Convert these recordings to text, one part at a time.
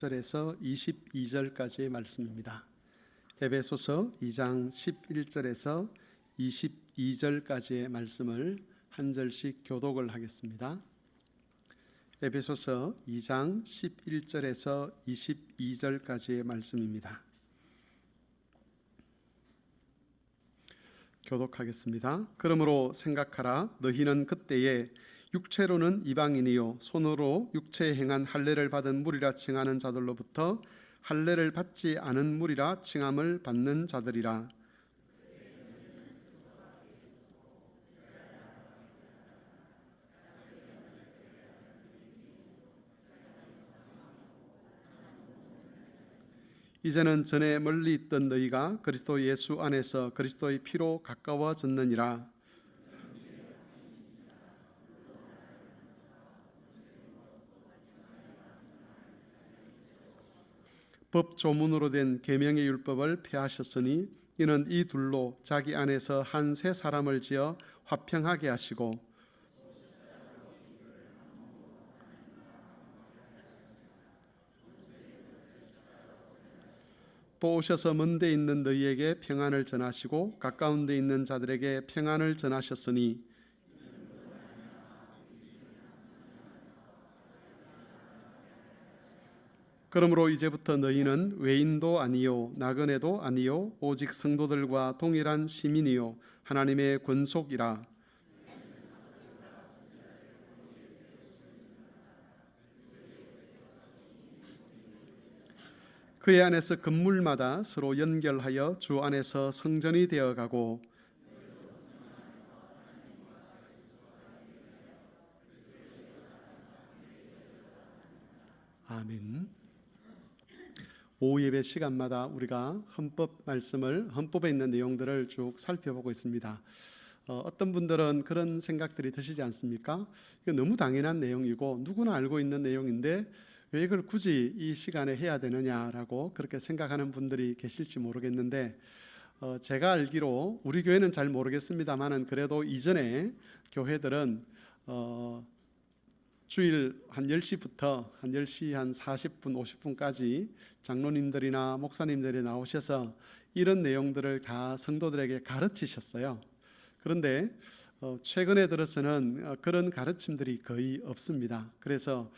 절에서 22절까지의 말씀입니다. 에베소서 2장 11절에서 22절까지의 말씀을 한 절씩 교독을 하겠습니다. 에베소서 2장 11절에서 22절까지의 말씀입니다. 교독하겠습니다. 그러므로 생각하라. 너희는 그때에 육체로는 이방인이요 손으로 육체에 행한 할례를 받은 무리라 칭하는 자들로부터 할례를 받지 않은 무리라 칭함을 받는 자들이라. 이제는 전에 멀리 있던 너희가 그리스도 예수 안에서 그리스도의 피로 가까워졌느니라. 법 조문으로 된 계명의 율법을 폐하셨으니 이는 이 둘로 자기 안에서 한 새 사람을 지어 화평하게 하시고 또 오셔서 먼 데 있는 너희에게 평안을 전하시고 가까운 데 있는 자들에게 평안을 전하셨으니 그러므로 이제부터 너희는 외인도 아니요 나그네도 아니요 오직 성도들과 동일한 시민이요 하나님의 권속이라. 그의 안에서 건물마다 서로 연결하여 주 안에서 성전이 되어가고 아멘. 오후 예배 시간마다 우리가 헌법 말씀을, 헌법에 있는 내용들을 쭉 살펴보고 있습니다. 어떤 분들은 그런 생각들이 드시지 않습니까? 이거 너무 당연한 내용이고 누구나 알고 있는 내용인데 왜 이걸 굳이 이 시간에 해야 되느냐라고 그렇게 생각하는 분들이 계실지 모르겠는데 제가 알기로 우리 교회는 잘 모르겠습니다만은 그래도 이전에 교회들은 주일 한 10시부터 한 10시 한 40분, 50분까지 장로님들이나 목사님들이 나오셔서 이런 내용들을 다 성도들에게 가르치셨어요. 그런데 최근에 들어서는 그런 가르침들이 거의 없습니다. 그래서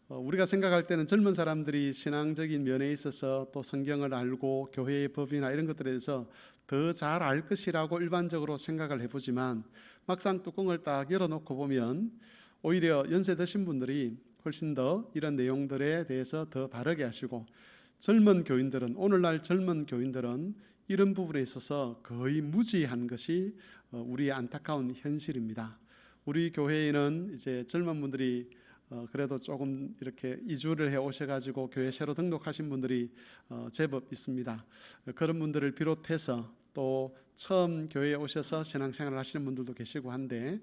우리가 생각할 때는 젊은 사람들이 신앙적인 면에 있어서 또 성경을 알고 교회의 법이나 이런 것들에 대해서 더 잘 알 것이라고 일반적으로 생각을 해보지만 막상 뚜껑을 딱 열어놓고 보면 오히려 연세 드신 분들이 훨씬 더 이런 내용들에 대해서 더 바르게 하시고 젊은 교인들은, 오늘날 젊은 교인들은 이런 부분에 있어서 거의 무지한 것이 우리의 안타까운 현실입니다. 우리 교회에는 이제 젊은 분들이 그래도 조금 이렇게 이주를 해 오셔가지고 교회 새로 등록하신 분들이 제법 있습니다. 그런 분들을 비롯해서 또 처음 교회에 오셔서 신앙생활을 하시는 분들도 계시고 한데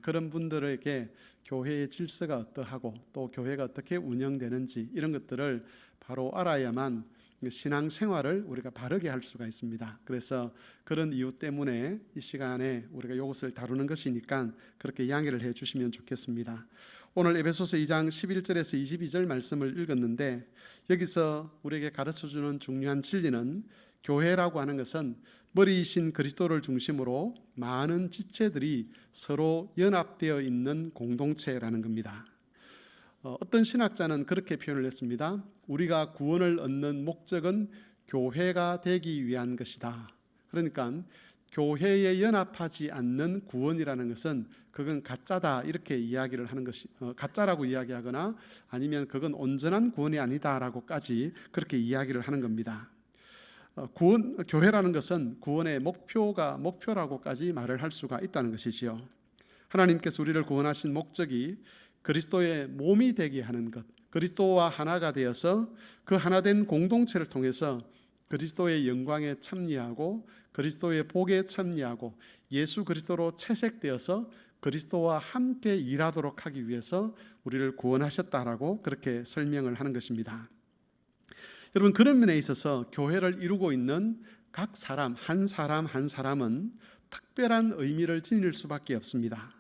그런 분들에게 교회의 질서가 어떠하고 또 교회가 어떻게 운영되는지 이런 것들을 바로 알아야만 신앙생활을 우리가 바르게 할 수가 있습니다. 그래서 그런 이유 때문에 이 시간에 우리가 이것을 다루는 것이니까 그렇게 이야기를 해 주시면 좋겠습니다. 오늘 에베소서 2장 11절에서 22절 말씀을 읽었는데 여기서 우리에게 가르쳐주는 중요한 진리는 교회라고 하는 것은 머리이신 그리스도를 중심으로 많은 지체들이 서로 연합되어 있는 공동체라는 겁니다. 어떤 신학자는 그렇게 표현을 했습니다. 우리가 구원을 얻는 목적은 교회가 되기 위한 것이다. 그러니까 교회에 연합하지 않는 구원이라는 것은 그건 가짜다 이렇게 이야기를 하는 것이 가짜라고 이야기하거나 아니면 그건 온전한 구원이 아니다라고까지 그렇게 이야기를 하는 겁니다. 교회라는 것은 구원의 목표라고까지 말을 할 수가 있다는 것이지요. 하나님께서 우리를 구원하신 목적이 그리스도의 몸이 되게 하는 것, 그리스도와 하나가 되어서 그 하나된 공동체를 통해서 그리스도의 영광에 참여하고 그리스도의 복에 참여하고 예수 그리스도로 채색되어서 그리스도와 함께 일하도록 하기 위해서 우리를 구원하셨다라고 그렇게 설명을 하는 것입니다. 여러분, 그런 면에 있어서 교회를 이루고 있는 각 사람 한 사람은 특별한 의미를 지닐 수밖에 없습니다.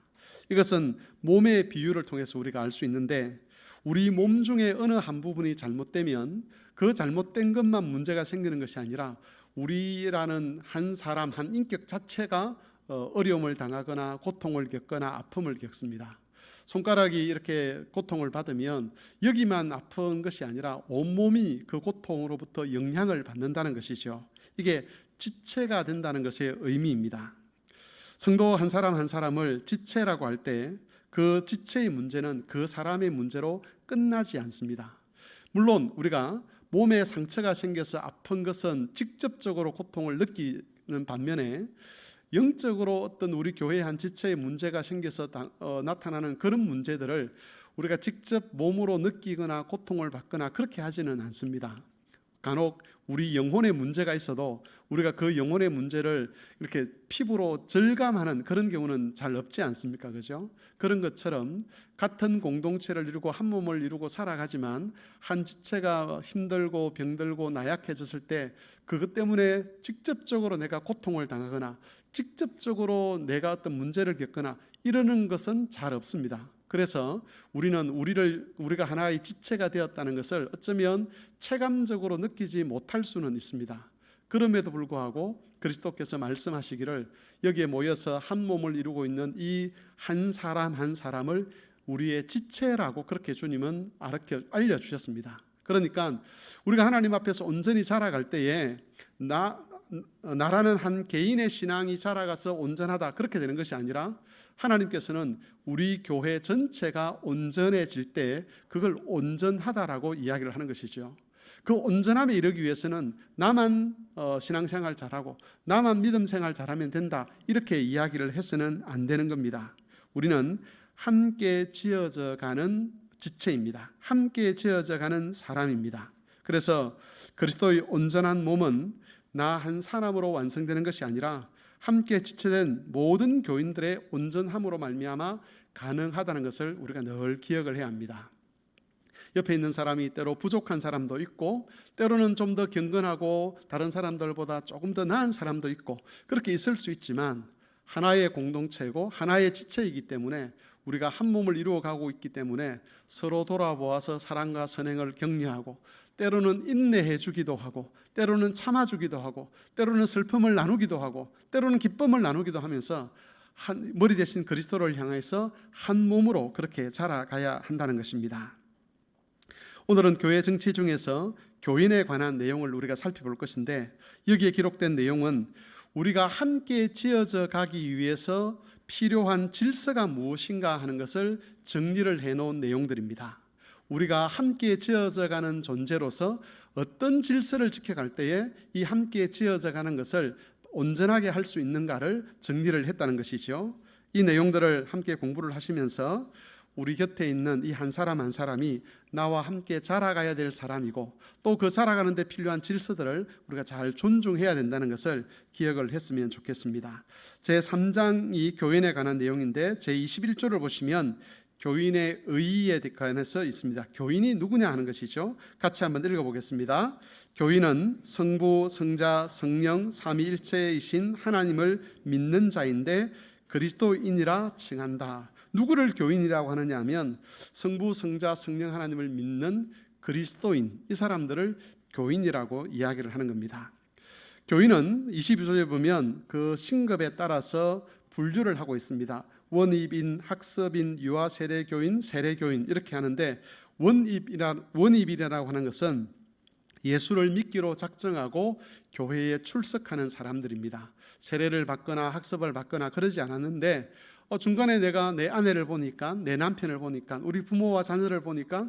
이것은 몸의 비유를 통해서 우리가 알 수 있는데 우리 몸 중에 어느 한 부분이 잘못되면 그 잘못된 것만 문제가 생기는 것이 아니라 우리라는 한 사람, 한 인격 자체가 어려움을 당하거나 고통을 겪거나 아픔을 겪습니다. 손가락이 이렇게 고통을 받으면 여기만 아픈 것이 아니라 온몸이 그 고통으로부터 영향을 받는다는 것이죠. 이게 지체가 된다는 것의 의미입니다. 성도 한 사람 한 사람을 지체라고 할 때 그 지체의 문제는 그 사람의 문제로 끝나지 않습니다. 물론 우리가 몸에 상처가 생겨서 아픈 것은 직접적으로 고통을 느끼는 반면에 영적으로 어떤 우리 교회의 한 지체의 문제가 생겨서 나타나는 그런 문제들을 우리가 직접 몸으로 느끼거나 고통을 받거나 그렇게 하지는 않습니다. 간혹 우리 영혼의 문제가 있어도 우리가 그 영혼의 문제를 이렇게 피부로 절감하는 그런 경우는 잘 없지 않습니까? 그죠? 그런 것처럼 같은 공동체를 이루고 한 몸을 이루고 살아가지만 한 지체가 힘들고 병들고 나약해졌을 때 그것 때문에 직접적으로 내가 고통을 당하거나 직접적으로 내가 어떤 문제를 겪거나 이러는 것은 잘 없습니다. 그래서 우리는 우리가 하나의 지체가 되었다는 것을 어쩌면 체감적으로 느끼지 못할 수는 있습니다. 그럼에도 불구하고 그리스도께서 말씀하시기를 여기에 모여서 한 몸을 이루고 있는 이 한 사람 한 사람을 우리의 지체라고 그렇게 주님은 알려주셨습니다. 그러니까 우리가 하나님 앞에서 온전히 자라갈 때에 나라는 한 개인의 신앙이 자라가서 온전하다 그렇게 되는 것이 아니라 하나님께서는 우리 교회 전체가 온전해질 때 그걸 온전하다라고 이야기를 하는 것이죠. 그 온전함에 이르기 위해서는 나만 신앙생활 잘하고 나만 믿음생활 잘하면 된다 이렇게 이야기를 해서는 안 되는 겁니다. 우리는 함께 지어져 가는 지체입니다. 함께 지어져 가는 사람입니다. 그래서 그리스도의 온전한 몸은 나 한 사람으로 완성되는 것이 아니라 함께 지체된 모든 교인들의 온전함으로 말미암아 가능하다는 것을 우리가 늘 기억을 해야 합니다. 옆에 있는 사람이 때로 부족한 사람도 있고 때로는 좀 더 경건하고 다른 사람들보다 조금 더 나은 사람도 있고 그렇게 있을 수 있지만 하나의 공동체고 하나의 지체이기 때문에 우리가 한 몸을 이루어가고 있기 때문에 서로 돌아보아서 사랑과 선행을 격려하고 때로는 인내해 주기도 하고 때로는 참아주기도 하고 때로는 슬픔을 나누기도 하고 때로는 기쁨을 나누기도 하면서 머리 대신 그리스도를 향해서 한 몸으로 그렇게 자라가야 한다는 것입니다. 오늘은 교회 정치 중에서 교인에 관한 내용을 우리가 살펴볼 것인데 여기에 기록된 내용은 우리가 함께 지어져 가기 위해서 필요한 질서가 무엇인가 하는 것을 정리를 해놓은 내용들입니다. 우리가 함께 지어져 가는 존재로서 어떤 질서를 지켜갈 때에 이 함께 지어져 가는 것을 온전하게 할 수 있는가를 정리를 했다는 것이죠. 이 내용들을 함께 공부를 하시면서 우리 곁에 있는 이 한 사람 한 사람이 나와 함께 자라가야 될 사람이고 또 그 자라가는 데 필요한 질서들을 우리가 잘 존중해야 된다는 것을 기억을 했으면 좋겠습니다. 제3장이 교인에 관한 내용인데 제21조를 보시면 교인의 의의에 관해서 있습니다. 교인이 누구냐 하는 것이죠. 같이 한번 읽어보겠습니다. 교인은 성부, 성자, 성령 삼위일체이신 하나님을 믿는 자인데 그리스도인이라 칭한다. 누구를 교인이라고 하느냐 하면 성부, 성자, 성령 하나님을 믿는 그리스도인 이 사람들을 교인이라고 이야기를 하는 겁니다. 교인은 22조에 보면 그 신급에 따라서 분류를 하고 있습니다. 원입인, 학습인, 유아 세례교인, 세례교인 이렇게 하는데 원입이라고 하는 것은 예수를 믿기로 작정하고 교회에 출석하는 사람들입니다. 세례를 받거나 학습을 받거나 그러지 않았는데 중간에 내가 내 아내를 보니까 내 남편을 보니까 우리 부모와 자녀를 보니까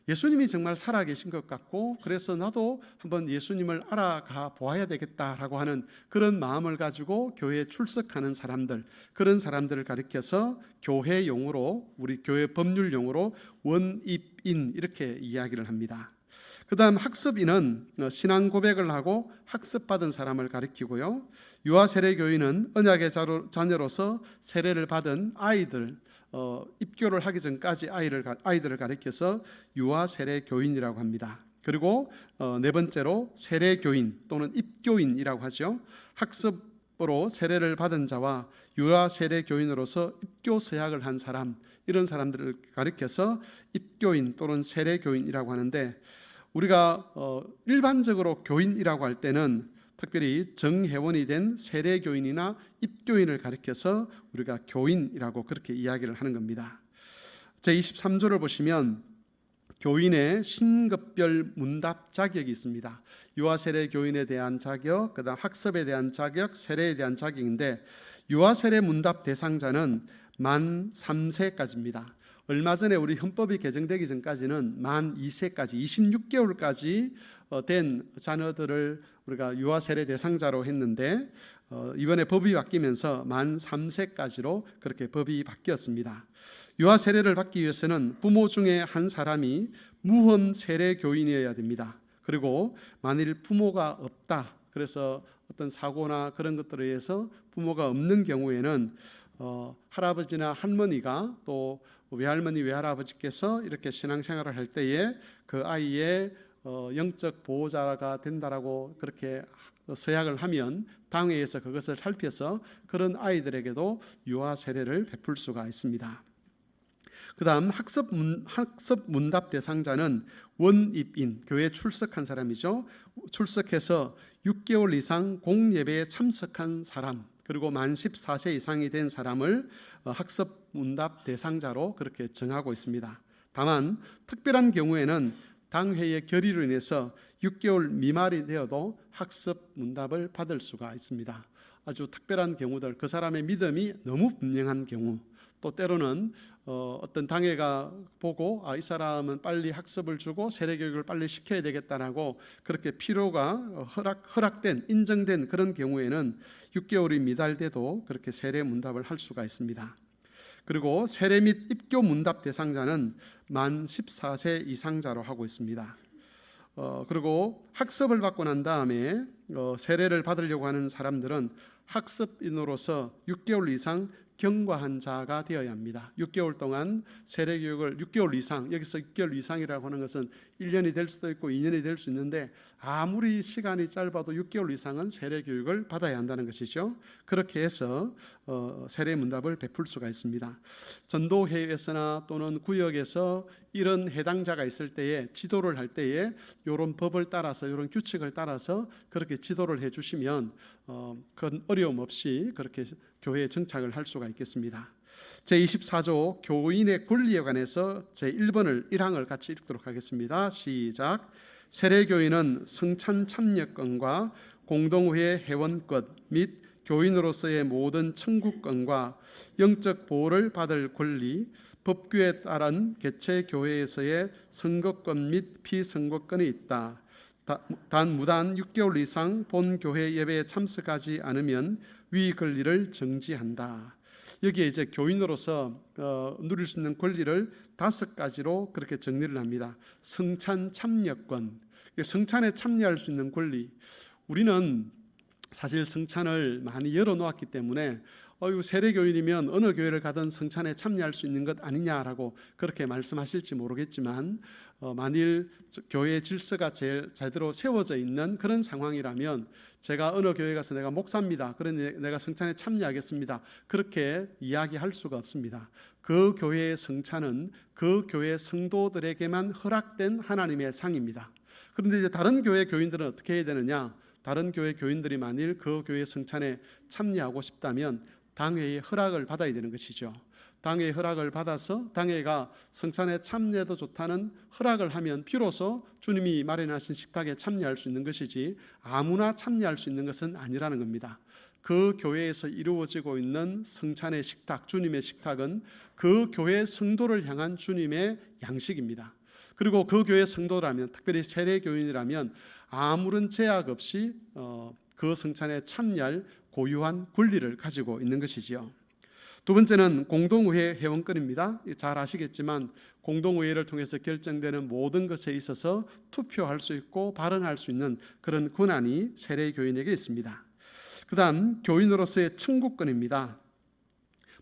예수님이 정말 살아계신 것 같고 그래서 나도 한번 예수님을 알아가 보아야 되겠다라고 하는 그런 마음을 가지고 교회에 출석하는 사람들, 그런 사람들을 가리켜서 교회 용어로 우리 교회 법률 용어로 원입인 이렇게 이야기를 합니다. 그 다음 학습인은 신앙 고백을 하고 학습받은 사람을 가리키고요. 유아 세례교인은 언약의 자녀로서 세례를 받은 아이들, 입교를 하기 전까지 아이들을 가리켜서 유아 세례교인이라고 합니다. 그리고 네 번째로 세례교인 또는 입교인이라고 하죠. 학습으로 세례를 받은 자와 유아 세례교인으로서 입교 서약을 한 사람, 이런 사람들을 가리켜서 입교인 또는 세례교인이라고 하는데, 우리가 일반적으로 교인이라고 할 때는 특별히 정회원이 된 세례교인이나 입교인을 가리켜서 우리가 교인이라고 그렇게 이야기를 하는 겁니다. 제23조를 보시면 교인의 신급별 문답 자격이 있습니다. 유아세례 교인에 대한 자격, 그다음 학습에 대한 자격, 세례에 대한 자격인데, 유아세례 문답 대상자는 만 3세까지입니다. 얼마 전에 우리 헌법이 개정되기 전까지는 만 2세까지 26개월까지 된 자녀들을 우리가 유아세례 대상자로 했는데, 이번에 법이 바뀌면서 만 3세까지로 그렇게 법이 바뀌었습니다. 유아 세례를 받기 위해서는 부모 중에 한 사람이 무험 세례 교인이어야 됩니다. 그리고 만일 부모가 없다, 그래서 어떤 사고나 그런 것들에 의해서 부모가 없는 경우에는 할아버지나 할머니가 또 외할머니 외할아버지께서 이렇게 신앙생활을 할 때에 그 아이의 영적 보호자가 된다라고 그렇게 서약을 하면 당회에서 그것을 살펴서 그런 아이들에게도 유아 세례를 베풀 수가 있습니다. 그 다음 학습 문답 대상자는 원입인, 교회에 출석한 사람이죠. 출석해서 6개월 이상 공예배에 참석한 사람, 그리고 만 14세 이상이 된 사람을 학습 문답 대상자로 그렇게 정하고 있습니다. 다만 특별한 경우에는 당회의 결의로 인해서 6개월 미만이 되어도 학습 문답을 받을 수가 있습니다. 아주 특별한 경우들, 그 사람의 믿음이 너무 분명한 경우, 또 때로는 어떤 당회가 보고 이 사람은 빨리 학습을 주고 세례교육을 빨리 시켜야 되겠다라고 그렇게 필요가 허락된, 인정된 그런 경우에는 6개월이 미달돼도 그렇게 세례 문답을 할 수가 있습니다. 그리고 세례 및 입교 문답 대상자는 만 14세 이상자로 하고 있습니다. 그리고 학습을 받고 난 다음에 세례를 받으려고 하는 사람들은 학습인으로서 6개월 이상 경과한 자가 되어야 합니다. 6개월 동안 세례교육을 6개월 이상, 여기서 6개월 이상이라고 하는 것은 1년이 될 수도 있고 2년이 될 수 있는데, 아무리 시간이 짧아도 6개월 이상은 세례교육을 받아야 한다는 것이죠. 그렇게 해서 세례 문답을 베풀 수가 있습니다. 전도회에서나 또는 구역에서 이런 해당자가 있을 때에, 지도를 할 때에 이런 법을 따라서, 이런 규칙을 따라서 그렇게 지도를 해주시면 큰 어려움 없이 그렇게 교회에 정착을 할 수가 있겠습니다. 제24조 교인의 권리에 관해서 제1번을 1항을 같이 읽도록 하겠습니다. 시작. 세례교인은 성찬 참여권과 공동회 회원권 및 교인으로서의 모든 청구권과 영적 보호를 받을 권리, 법규에 따른 개최 교회에서의 선거권 및 피선거권이 있다. 단 무단 6개월 이상 본 교회 예배에 참석하지 않으면 위 권리를 정지한다. 여기에 이제 교인으로서 누릴 수 있는 권리를 5가지로 그렇게 정리를 합니다. 성찬 참여권, 성찬에 참여할 수 있는 권리. 우리는 사실 성찬을 많이 열어놓았기 때문에 세례교인이면 어느 교회를 가든 성찬에 참여할 수 있는 것 아니냐라고 그렇게 말씀하실지 모르겠지만, 만일 교회의 질서가 제대로 세워져 있는 그런 상황이라면 제가 어느 교회 가서 내가 목사입니다, 그러니 내가 성찬에 참여하겠습니다, 그렇게 이야기할 수가 없습니다. 그 교회의 성찬은 그 교회 성도들에게만 허락된 하나님의 상입니다. 그런데 이제 다른 교회 교인들은 어떻게 해야 되느냐? 다른 교회 교인들이 만일 그 교회 성찬에 참여하고 싶다면 당회의 허락을 받아야 되는 것이죠. 당회의 허락을 받아서 당회가 성찬에 참여해도 좋다는 허락을 하면 비로소 주님이 마련하신 식탁에 참여할 수 있는 것이지, 아무나 참여할 수 있는 것은 아니라는 겁니다. 그 교회에서 이루어지고 있는 성찬의 식탁, 주님의 식탁은 그 교회 성도를 향한 주님의 양식입니다. 그리고 그 교회 성도라면, 특별히 세례교인이라면 아무런 제약 없이 그 성찬에 참여할 고유한 권리를 가지고 있는 것이지요. 두 번째는 공동의회 회원권입니다. 잘 아시겠지만 공동의회를 통해서 결정되는 모든 것에 있어서 투표할 수 있고 발언할 수 있는 그런 권한이 세례교인에게 있습니다. 그 다음 교인으로서의 청구권입니다.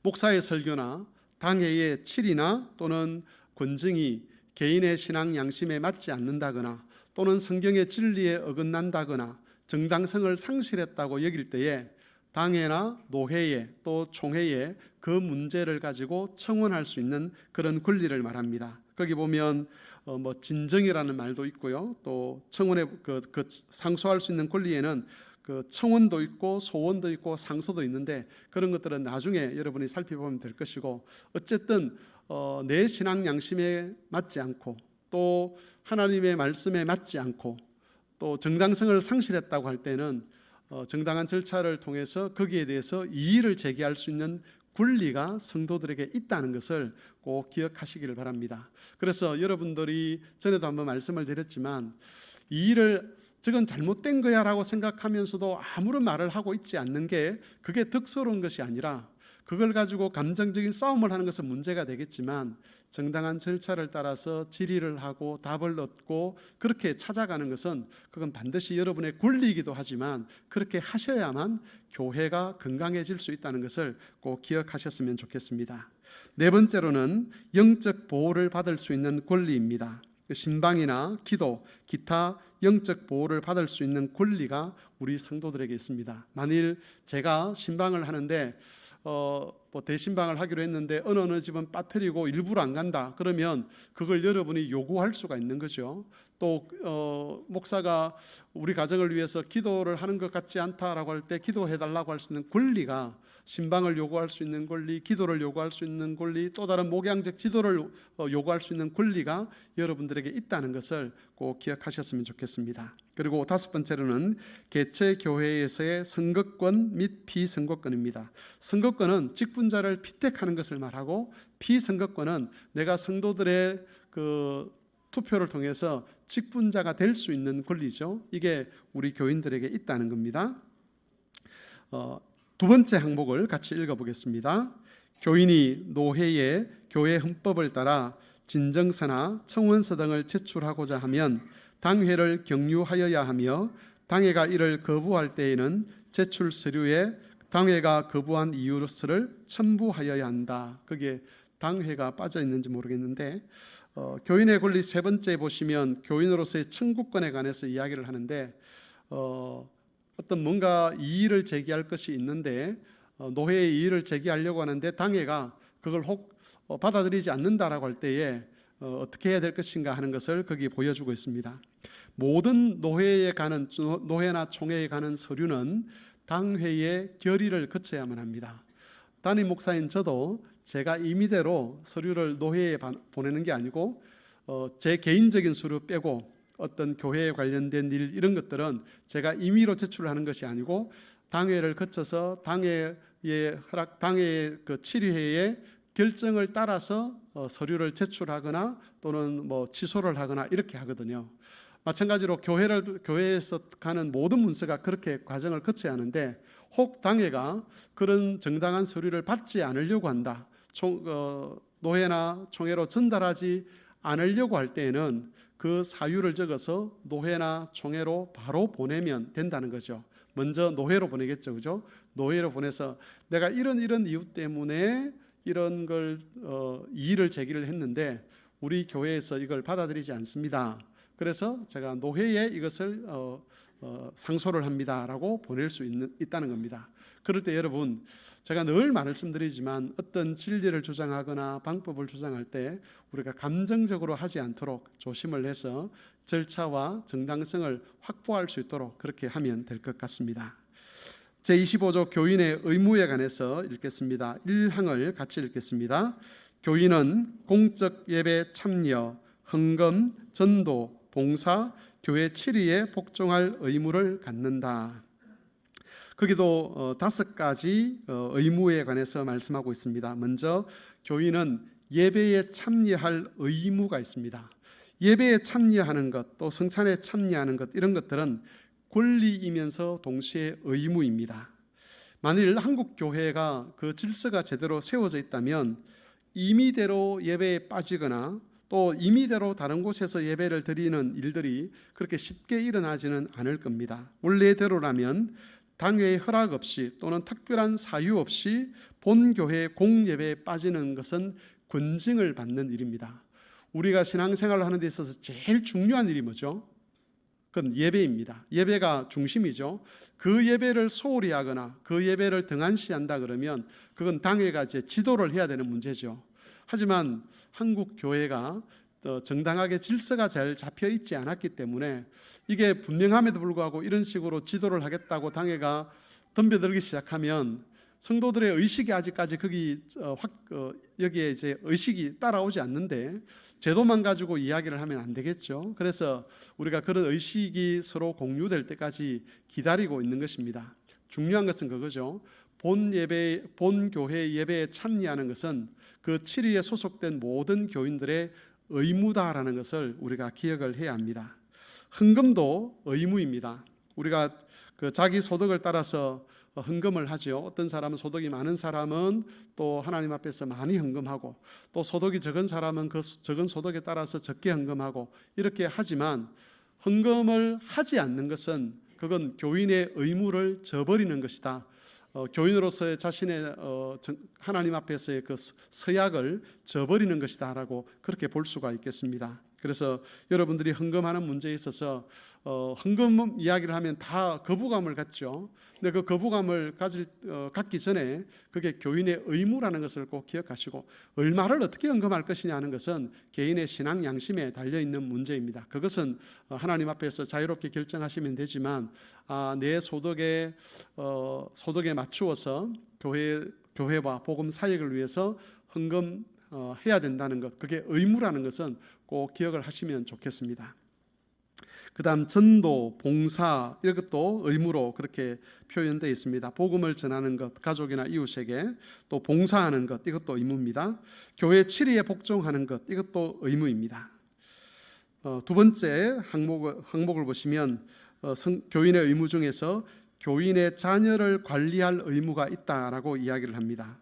목사의 설교나 당회의 질의나 또는 권증이 개인의 신앙 양심에 맞지 않는다거나 또는 성경의 진리에 어긋난다거나 정당성을 상실했다고 여길 때에 당회나 노회에 또 총회에 그 문제를 가지고 청원할 수 있는 그런 권리를 말합니다. 거기 보면 뭐 진정이라는 말도 있고요. 또 청원에 그 상소할 수 있는 권리에는 그 청원도 있고 소원도 있고 상소도 있는데 그런 것들은 나중에 여러분이 살펴보면 될 것이고, 어쨌든 내 신앙 양심에 맞지 않고 또 하나님의 말씀에 맞지 않고 또 정당성을 상실했다고 할 때는 정당한 절차를 통해서 거기에 대해서 이의를 제기할 수 있는 권리가 성도들에게 있다는 것을 꼭 기억하시기를 바랍니다. 그래서 여러분들이 전에도 한번 말씀을 드렸지만 이의를 저건 잘못된 거야 라고 생각하면서도 아무런 말을 하고 있지 않는 게 그게 득스러운 것이 아니라, 그걸 가지고 감정적인 싸움을 하는 것은 문제가 되겠지만 정당한 절차를 따라서 질의를 하고 답을 얻고 그렇게 찾아가는 것은 그건 반드시 여러분의 권리이기도 하지만 그렇게 하셔야만 교회가 건강해질 수 있다는 것을 꼭 기억하셨으면 좋겠습니다. 네 번째로는 영적 보호를 받을 수 있는 권리입니다. 신방이나 기도, 기타 영적 보호를 받을 수 있는 권리가 우리 성도들에게 있습니다. 만일 제가 신방을 하는데 뭐 대신방을 하기로 했는데 어느 집은 빠뜨리고 일부러 안 간다, 그러면 그걸 여러분이 요구할 수가 있는 거죠. 또 목사가 우리 가정을 위해서 기도를 하는 것 같지 않다라고 할 때 기도해달라고 할 수 있는 권리가, 신방을 요구할 수 있는 권리, 기도를 요구할 수 있는 권리, 또 다른 목양적 지도를 요구할 수 있는 권리가 여러분들에게 있다는 것을 꼭 기억하셨으면 좋겠습니다. 그리고 다섯 번째로는 개최 교회에서의 선거권 및 비선거권입니다. 선거권은 직분자를 피택하는 것을 말하고, 비선거권은 내가 성도들의 그 투표를 통해서 직분자가 될 수 있는 권리죠. 이게 우리 교인들에게 있다는 겁니다. 두 번째 항목을 같이 읽어보겠습니다. 교인이 노회에 교회 헌법을 따라 진정서나 청원서 등을 제출하고자 하면 당회를 경유하여야 하며, 당회가 이를 거부할 때에는 제출 서류에 당회가 거부한 이유를 첨부하여야 한다. 거기에 당회가 빠져 있는지 모르겠는데 교인의 권리 세 번째 보시면 교인으로서의 청구권에 관해서 이야기를 하는데, 어떤 뭔가 이의를 제기할 것이 있는데 노회에 이의를 제기하려고 하는데 당회가 그걸 혹 받아들이지 않는다라고 할 때에 어떻게 해야 될 것인가 하는 것을 거기 보여주고 있습니다. 모든 노회나 총회에 가는 서류는 당회의 결의를 거쳐야만 합니다. 담임 목사인 저도 제가 임의대로 서류를 노회에 보내는 게 아니고 제 개인적인 서류 빼고 어떤 교회에 관련된 일 이런 것들은 제가 임의로 제출을 하는 것이 아니고 당회를 거쳐서 당회의 그 7회의 결정을 따라서 서류를 제출하거나 또는 뭐 취소를 하거나 이렇게 하거든요. 마찬가지로 교회에서 가는 모든 문서가 그렇게 과정을 거쳐야 하는데, 혹 당회가 그런 정당한 서류를 받지 않으려고 한다, 노회나 총회로 전달하지 않으려고 할 때에는 그 사유를 적어서 노회나 총회로 바로 보내면 된다는 거죠. 먼저 노회로 보내겠죠, 그죠? 노회로 보내서 내가 이런 이유 때문에 이런 걸 이의를 제기를 했는데 우리 교회에서 이걸 받아들이지 않습니다. 그래서 제가 노회에 이것을 상소를 합니다라고 보낼 수 있다는 겁니다. 그럴 때 여러분, 제가 늘 말씀드리지만 어떤 진리를 주장하거나 방법을 주장할 때 우리가 감정적으로 하지 않도록 조심을 해서 절차와 정당성을 확보할 수 있도록 그렇게 하면 될 것 같습니다. 제25조 교인의 의무에 관해서 읽겠습니다. 1항을 같이 읽겠습니다. 교인은 공적 예배 참여, 헌금, 전도, 봉사, 교회 7위에 복종할 의무를 갖는다. 거기도 5가지 의무에 관해서 말씀하고 있습니다. 먼저 교인은 예배에 참여할 의무가 있습니다. 예배에 참여하는 것, 또 성찬에 참여하는 것, 이런 것들은 권리이면서 동시에 의무입니다. 만일 한국 교회가 그 질서가 제대로 세워져 있다면 임의대로 예배에 빠지거나 또 임의대로 다른 곳에서 예배를 드리는 일들이 그렇게 쉽게 일어나지는 않을 겁니다. 원래대로라면 당회의 허락 없이 또는 특별한 사유 없이 본 교회 공예배에 빠지는 것은 권징을 받는 일입니다. 우리가 신앙생활을 하는 데 있어서 제일 중요한 일이 뭐죠? 그건 예배입니다. 예배가 중심이죠. 그 예배를 소홀히 하거나 그 예배를 등한시한다 그러면 그건 당회가 이제 지도를 해야 되는 문제죠. 하지만 한국 교회가 정당하게 질서가 잘 잡혀 있지 않았기 때문에 이게 분명함에도 불구하고 이런 식으로 지도를 하겠다고 당회가 덤벼들기 시작하면 성도들의 의식이 아직까지 여기에 이제 의식이 따라오지 않는데 제도만 가지고 이야기를 하면 안 되겠죠. 그래서 우리가 그런 의식이 서로 공유될 때까지 기다리고 있는 것입니다. 중요한 것은 그거죠. 본 교회 예배에 참여하는 것은 그 7위에 소속된 모든 교인들의 의무다라는 것을 우리가 기억을 해야 합니다. 헌금도 의무입니다. 우리가 자기 소득을 따라서 헌금을 하죠. 어떤 사람은 소득이 많은 사람은 또 하나님 앞에서 많이 헌금하고, 또 소득이 적은 사람은 그 적은 소득에 따라서 적게 헌금하고, 이렇게 하지만 헌금을 하지 않는 것은 그건 교인의 의무를 저버리는 것이다. 교인으로서의 자신의 하나님 앞에서의 그 서약을 저버리는 것이다라고 그렇게 볼 수가 있겠습니다. 그래서 여러분들이 헌금하는 문제에 있어서 헌금 이야기를 하면 다 거부감을 갖죠. 근데 그 거부감을 갖기 전에 그게 교인의 의무라는 것을 꼭 기억하시고, 얼마를 어떻게 헌금할 것이냐 하는 것은 개인의 신앙 양심에 달려있는 문제입니다. 그것은 하나님 앞에서 자유롭게 결정하시면 되지만 내 소득에 맞추어서 교회와 복음 사역을 위해서 헌금 해야 된다는 것, 그게 의무라는 것은 꼭 기억을 하시면 좋겠습니다. 그 다음 전도, 봉사, 이런 것도 의무로 그렇게 표현되어 있습니다. 복음을 전하는 것, 가족이나 이웃에게 또 봉사하는 것, 이것도 의무입니다. 교회 7위에 복종하는 것, 이것도 의무입니다. 두 번째 항목을 보시면 교인의 의무 중에서 교인의 자녀를 관리할 의무가 있다라고 이야기를 합니다.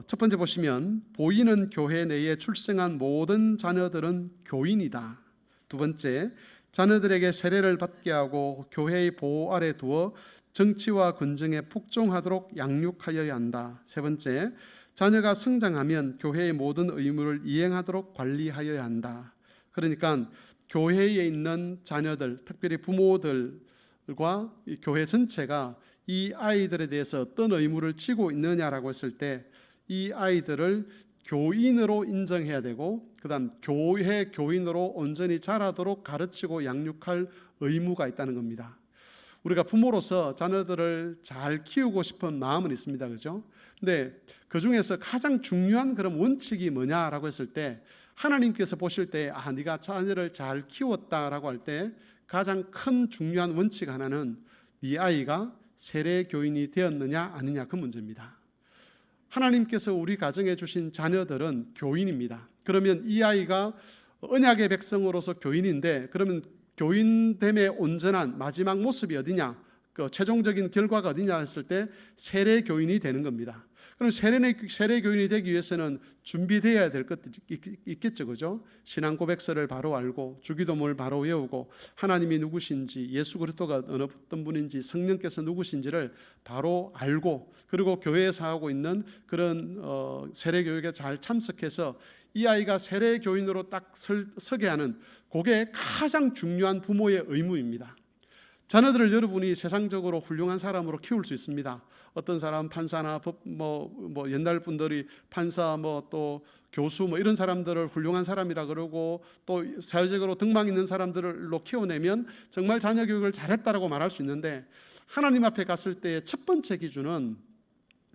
첫 번째 보시면 보이는 교회 내에 출생한 모든 자녀들은 교인이다. 두 번째, 자녀들에게 세례를 받게 하고 교회의 보호 아래 두어 정치와 군정에 복종하도록 양육하여야 한다. 세 번째, 자녀가 성장하면 교회의 모든 의무를 이행하도록 관리하여야 한다. 그러니까 교회에 있는 자녀들, 특별히 부모들과 교회 전체가 이 아이들에 대해서 어떤 의무를 지고 있느냐라고 했을 때 이 아이들을 교인으로 인정해야 되고, 그 다음 교회 교인으로 온전히 자라도록 가르치고 양육할 의무가 있다는 겁니다. 우리가 부모로서 자녀들을 잘 키우고 싶은 마음은 있습니다. 그죠? 근데 그 중에서 가장 중요한 그런 원칙이 뭐냐라고 했을 때, 하나님께서 보실 때 네가 자녀를 잘 키웠다라고 할 때 가장 큰 중요한 원칙 하나는 네 아이가 세례 교인이 되었느냐 아니냐, 그 문제입니다. 하나님께서 우리 가정에 주신 자녀들은 교인입니다. 그러면 이 아이가 언약의 백성으로서 교인인데, 그러면 교인됨의 온전한 마지막 모습이 어디냐, 그 최종적인 결과가 어디냐 했을 때 세례 교인이 되는 겁니다. 그럼 세례 교인이 되기 위해서는 준비되어야 될 것들이 있겠죠, 그죠? 신앙 고백서를 바로 알고, 주기도문을 바로 외우고, 하나님이 누구신지, 예수 그리스도가 어떤 분인지, 성령께서 누구신지를 바로 알고, 그리고 교회에서 하고 있는 그런 세례 교육에 잘 참석해서 이 아이가 세례 교인으로 딱 서게 하는, 그게 가장 중요한 부모의 의무입니다. 자녀들을 여러분이 세상적으로 훌륭한 사람으로 키울 수 있습니다. 어떤 사람 판사나 옛날 분들이 판사 또 교수 이런 사람들을 훌륭한 사람이라 그러고, 또 사회적으로 등망 있는 사람들로 키워내면 정말 자녀 교육을 잘했다라고 말할 수 있는데, 하나님 앞에 갔을 때의 첫 번째 기준은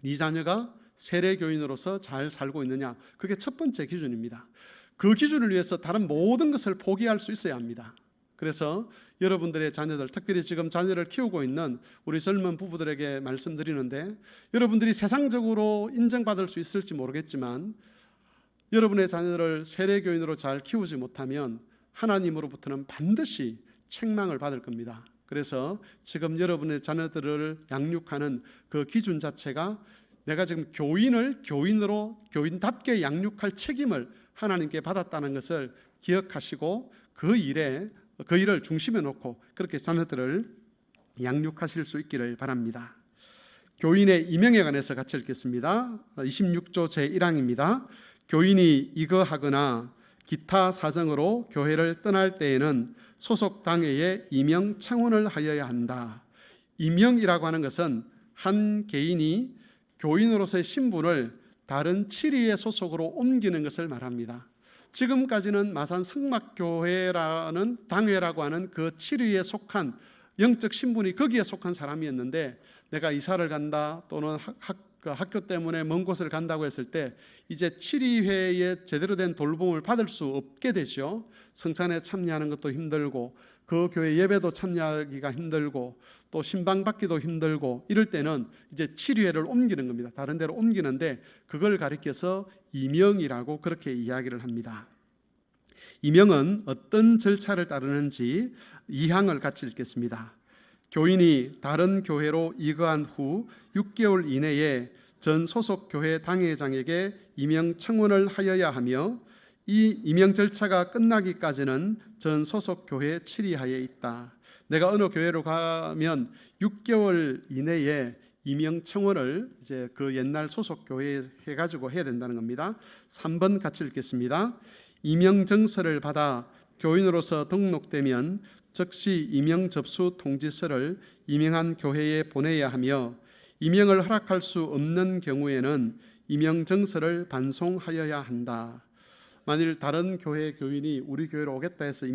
네 자녀가 세례 교인으로서 잘 살고 있느냐, 그게 첫 번째 기준입니다. 그 기준을 위해서 다른 모든 것을 포기할 수 있어야 합니다. 그래서 여러분들의 자녀들, 특별히 지금 자녀를 키우고 있는 우리 젊은 부부들에게 말씀드리는데, 여러분들이 세상적으로 인정받을 수 있을지 모르겠지만 여러분의 자녀를 세례교인으로 잘 키우지 못하면 하나님으로부터는 반드시 책망을 받을 겁니다. 그래서 지금 여러분의 자녀들을 양육하는 그 기준 자체가 내가 지금 교인을 교인으로 교인답게 양육할 책임을 하나님께 받았다는 것을 기억하시고 그 일을 중심에 놓고 그렇게 자녀들을 양육하실 수 있기를 바랍니다. 교인의 임명에 관해서 같이 읽겠습니다. 26조 제1항입니다. 교인이 이거하거나 기타 사정으로 교회를 떠날 때에는 소속 당회에 임명 청원을 하여야 한다. 임명이라고 하는 것은 한 개인이 교인으로서의 신분을 다른 치리의 소속으로 옮기는 것을 말합니다. 지금까지는 마산 성막교회라는 당회라고 하는 그 치리에 속한 영적 신분이 거기에 속한 사람이었는데, 내가 이사를 간다 또는 학교 때문에 먼 곳을 간다고 했을 때 이제 치리회에 제대로 된 돌봄을 받을 수 없게 되죠. 성찬에 참여하는 것도 힘들고 그 교회 예배도 참여하기가 힘들고 또 신방 받기도 힘들고, 이럴 때는 이제 치리회를 옮기는 겁니다. 다른 데로 옮기는데 그걸 가리켜서 임명이라고 그렇게 이야기를 합니다. 임명은 어떤 절차를 따르는지 2항을 같이 읽겠습니다. 교인이 다른 교회로 이거한 후 6개월 이내에 전 소속 교회 당회장에게 임명 청원을 하여야 하며, 이 임명 절차가 끝나기까지는 전 소속 교회 치리하에 있다. 내가 어느 교회로 가면 6개월 이내에 임명 청원을 이제 그 옛날 소속 교회에 해가지고 해야 된다는 겁니다. 3번 같이 읽겠습니다. 임명 정서를 받아 교인으로서 등록되면 즉시 임명 접수 통지서를 임명한 교회에 보내야 하며, 임명을 허락할 수 없는 경우에는 임명 정서를 반송하여야 한다. 만일 다른 교회 교인이 우리 교회로 오겠다 해서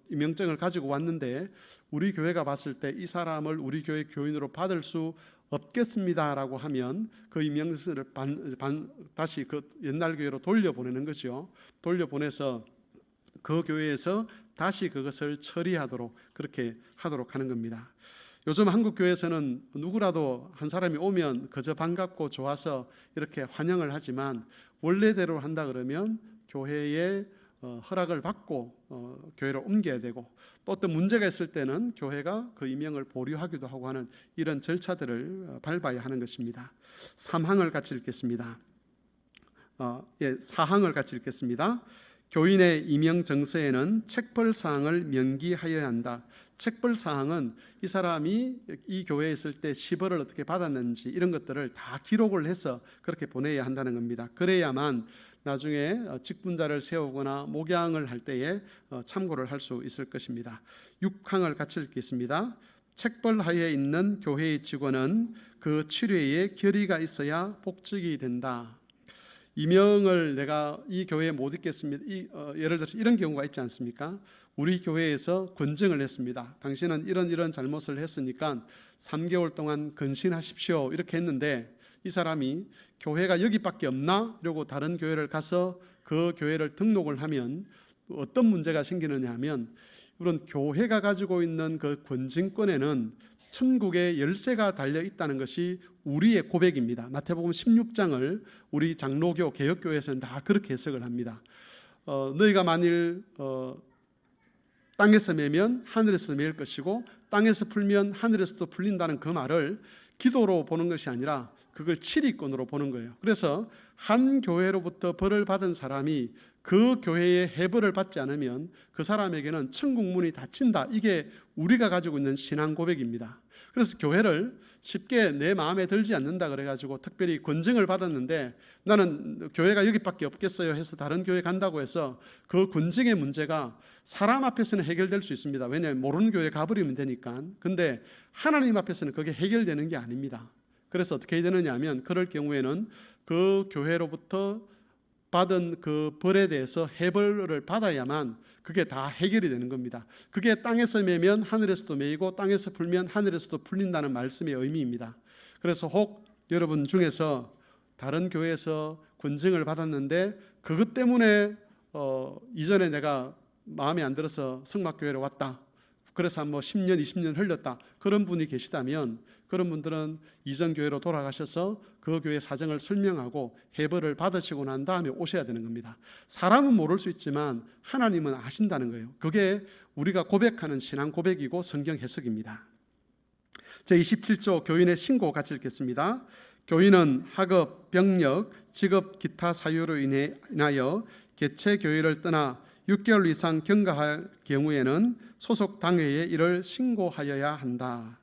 임명증을 가지고 왔는데 우리 교회가 봤을 때 이 사람을 우리 교회 교인으로 받을 수 없겠습니다라고 하면 그 임명서를 다시 그 옛날 교회로 돌려보내는 거죠. 돌려보내서 그 교회에서 다시 그것을 처리하도록 그렇게 하도록 하는 겁니다. 요즘 한국 교회에서는 누구라도 한 사람이 오면 그저 반갑고 좋아서 이렇게 환영을 하지만, 원래대로 한다 그러면 교회에 허락을 받고 교회로 옮겨야 되고, 또 어떤 문제가 있을 때는 교회가 그 임명을 보류하기도 하고 하는 이런 절차들을 밟아야 하는 것입니다. 3항을 같이 읽겠습니다. 4항을 같이 읽겠습니다. 교인의 임명 정서에는 책벌 사항을 명기하여야 한다. 책벌 사항은 이 사람이 이 교회에 있을 때 시벌을 어떻게 받았는지 이런 것들을 다 기록을 해서 그렇게 보내야 한다는 겁니다. 그래야만 나중에 직분자를 세우거나 목양을 할 때에 참고를 할 수 있을 것입니다. 6항을 같이 읽겠습니다. 책벌하에 있는 교회의 직원은 그 치료에 결의가 있어야 복직이 된다. 임명을 내가 이 교회에 못 있겠습니다. 예를 들어서 이런 경우가 있지 않습니까? 우리 교회에서 권증을 했습니다. 당신은 이런 잘못을 했으니까 3개월 동안 근신하십시오. 이렇게 했는데 이 사람이 교회가 여기밖에 없나? 이러고 다른 교회를 가서 그 교회를 등록을 하면 어떤 문제가 생기느냐 하면, 이런 교회가 가지고 있는 그 권증권에는 천국의 열쇠가 달려 있다는 것이 우리의 고백입니다. 마태복음 16장을 우리 장로교 개혁교회에서는 다 그렇게 해석을 합니다. 너희가 만일 땅에서 매면 하늘에서 매일 것이고 땅에서 풀면 하늘에서도 풀린다는 그 말을 기도로 보는 것이 아니라 그걸 치리권으로 보는 거예요. 그래서 한 교회로부터 벌을 받은 사람이 그 교회의 해벌을 받지 않으면 그 사람에게는 천국 문이 닫힌다. 이게 우리가 가지고 있는 신앙 고백입니다. 그래서 교회를 쉽게 내 마음에 들지 않는다 그래가지고 특별히 권증을 받았는데 나는 교회가 여기밖에 없겠어요 해서 다른 교회 간다고 해서 그 권증의 문제가 사람 앞에서는 해결될 수 있습니다. 왜냐하면 모르는 교회에 가버리면 되니까. 근데 하나님 앞에서는 그게 해결되는 게 아닙니다. 그래서 어떻게 해야 되느냐 하면, 그럴 경우에는 그 교회로부터 받은 그 벌에 대해서 해벌을 받아야만 그게 다 해결이 되는 겁니다. 그게 땅에서 매면 하늘에서도 매이고 땅에서 풀면 하늘에서도 풀린다는 말씀의 의미입니다. 그래서 혹 여러분 중에서 다른 교회에서 권증을 받았는데 그것 때문에 이전에 내가 마음에 안 들어서 성막교회로 왔다, 그래서 한 10년 20년 흘렸다, 그런 분이 계시다면 그런 분들은 이전 교회로 돌아가셔서 그 교회 사정을 설명하고 해벌을 받으시고 난 다음에 오셔야 되는 겁니다. 사람은 모를 수 있지만 하나님은 아신다는 거예요. 그게 우리가 고백하는 신앙 고백이고 성경 해석입니다. 제27조 교인의 신고 같이 읽겠습니다. 교인은 학업, 병력, 직업, 기타 사유로 인하여 개체 교회를 떠나 6개월 이상 경과할 경우에는 소속 당회에 이를 신고하여야 한다.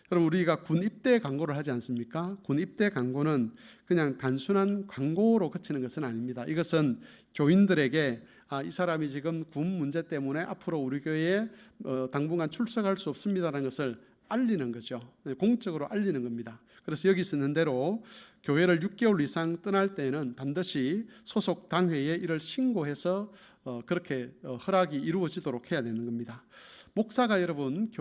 그럼 우리가 군 입대 광고를 하지 않습니까? 군 입대 광고는 그냥 단순한 광고로 그치는 것은 아닙니다. 이것은 교인들에게 이 사람이 지금 군 문제 때문에 앞으로 우리 교회에 당분간 출석할 수 없습니다라는 것을 알리는 거죠. 공적으로 알리는 겁니다. 그래서 여기 쓰는 대로 교회를 6개월 이상 떠날 때에는 반드시 소속 당회에 이를 신고해서 그렇게 허락이 이루어지도록 해야 되는 겁니다. 목사가 여러분,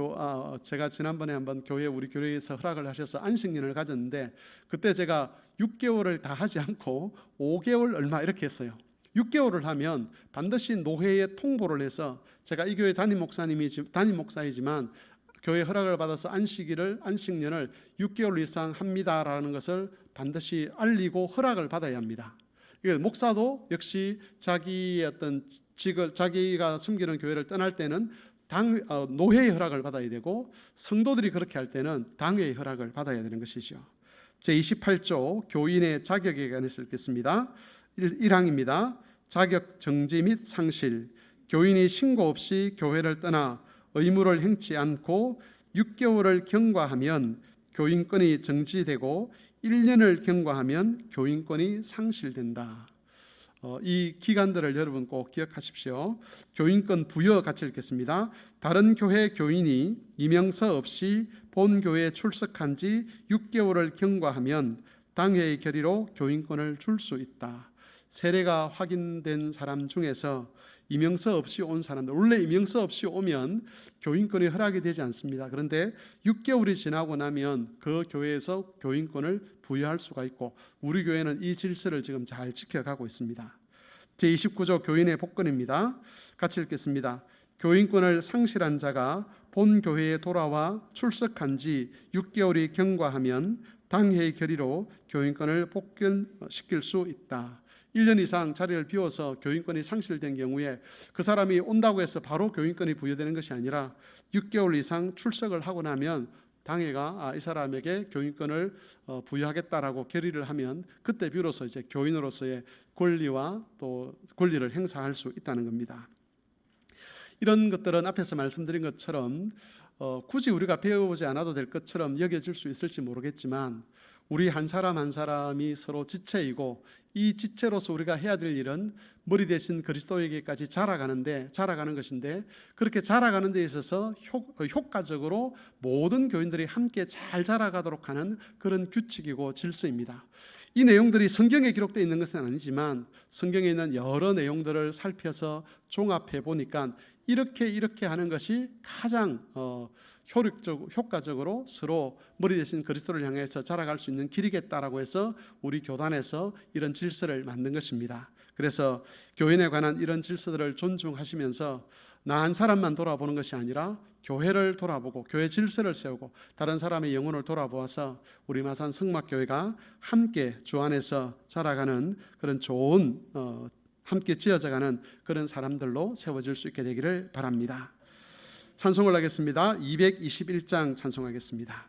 제가 지난번에 한번 우리 교회에서 허락을 하셔서 안식년을 가졌는데, 그때 제가 6개월을 다 하지 않고 5개월 얼마 이렇게 했어요. 6개월을 하면 반드시 노회에 통보를 해서, 제가 이 교회 담임 목사이지만 교회 허락을 받아서 안식년을 6개월 이상 합니다라는 것을 반드시 알리고 허락을 받아야 합니다. 목사도 역시 자기의 어떤 자기가 섬기는 교회를 떠날 때는 노회의 허락을 받아야 되고, 성도들이 그렇게 할 때는 당회의 허락을 받아야 되는 것이죠. 제28조 교인의 자격에 관해서 읽겠습니다. 1항입니다. 자격 정지 및 상실. 교인이 신고 없이 교회를 떠나 의무를 행치 않고 6개월을 경과하면 교인권이 정지되고 1년을 경과하면 교인권이 상실된다. 이 기간들을 여러분 꼭 기억하십시오. 교인권 부여 같이 읽겠습니다. 다른 교회 교인이 이명서 없이 본 교회에 출석한 지 6개월을 경과하면 당회의 결의로 교인권을 줄 수 있다. 세례가 확인된 사람 중에서 이명서 없이 온 사람들, 원래 이명서 없이 오면 교인권이 허락이 되지 않습니다. 그런데 6개월이 지나고 나면 그 교회에서 교인권을 부여할 수가 있고, 우리 교회는 이 질서를 지금 잘 지켜가고 있습니다. 제29조 교인의 복권입니다. 같이 읽겠습니다. 교인권을 상실한 자가 본 교회에 돌아와 출석한 지 6개월이 경과하면 당회의 결의로 교인권을 복권시킬 수 있다. 1년 이상 자리를 비워서 교인권이 상실된 경우에 그 사람이 온다고 해서 바로 교인권이 부여되는 것이 아니라 6개월 이상 출석을 하고 나면 당회가 이 사람에게 교인권을 부여하겠다라고 결의를 하면 그때 비로소 이제 교인으로서의 권리와 또 권리를 행사할 수 있다는 겁니다. 이런 것들은 앞에서 말씀드린 것처럼 굳이 우리가 배워보지 않아도 될 것처럼 여겨질 수 있을지 모르겠지만, 우리 한 사람 한 사람이 서로 지체이고, 이 지체로서 우리가 해야 될 일은 머리 대신 그리스도에게까지 자라가는 것인데, 그렇게 자라가는 데 있어서 효과적으로 모든 교인들이 함께 잘 자라가도록 하는 그런 규칙이고 질서입니다. 이 내용들이 성경에 기록되어 있는 것은 아니지만 성경에 있는 여러 내용들을 살펴서 종합해 보니까 이렇게 하는 것이 가장 효과적으로 서로 머리 대신 그리스도를 향해서 자라갈 수 있는 길이겠다라고 해서 우리 교단에서 이런 질서를 만든 것입니다. 그래서 교인에 관한 이런 질서들을 존중하시면서 나 한 사람만 돌아보는 것이 아니라 교회를 돌아보고 교회 질서를 세우고 다른 사람의 영혼을 돌아보아서 우리 마산 성막교회가 함께 주 안에서 자라가는 그런 좋은 함께 지어져가는 그런 사람들로 세워질 수 있게 되기를 바랍니다. 찬송을 하겠습니다. 221장 찬송하겠습니다.